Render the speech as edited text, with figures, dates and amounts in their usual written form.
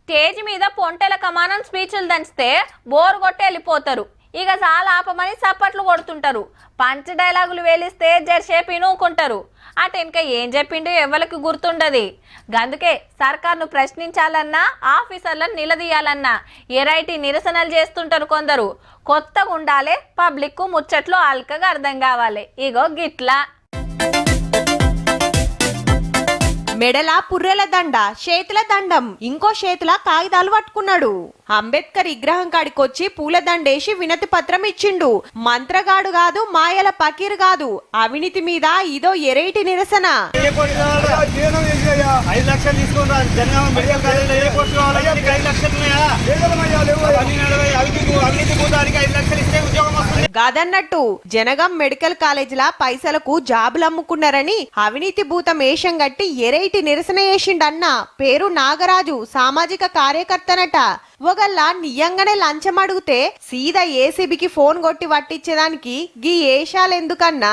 Stage మీద పొంటెల కమానం స్పీచ్లు దంచితే బోర్ కొట్టి వెళ్ళిపోతారు. ఇక చాలా ఆపమని చప్పట్లు కొడుతుంటారు. పంచ్ డైలాగులు వేలిస్తే జర్సేపు ఇనుకుంటారు. అటు ఇంకా ఏం చెప్పిండు ఎవరికి గుర్తుండది. అందుకే సర్కార్ను ప్రశ్నించాలన్నా ఆఫీసర్లను నిలదీయాలన్నా ఎరైటీ నిరసనలు చేస్తుంటారు కొందరు. కొత్తగా ఉండాలి, పబ్లిక్ ముచ్చట్లు ఆల్కగా అర్థం కావాలి. ఇగో గిట్లా మెడల పుర్రెల దండ, చేతుల దండం, ఇంకో చేతుల కాగితాలు పట్టుకున్నాడు. అంబేద్కర్ విగ్రహం కాడికొచ్చి పూలదండేసి వినతి పత్రం ఇచ్చిండు. మంత్రగాడు కాదు, మాయల పకీర్ కాదు, అవినీతి మీద ఇదో ఎరైటి నిరసన. గదన్నట్టు జనగం మెడికల్ కాలేజీల పైసలకు జాబులు అమ్ముకున్నారని అవినీతి భూతం వేషం గట్టి ఎరైటి నిరసన చేసిండన్న. పేరు నాగరాజు, సామాజిక కార్యకర్తనట. ఒకళ్ళ నియంగానే లంచం అడిగితే సీదా ఏసీబీకి ఫోన్ కొట్టి పట్టించేదానికి గీ ఏషాలెందుకన్నా.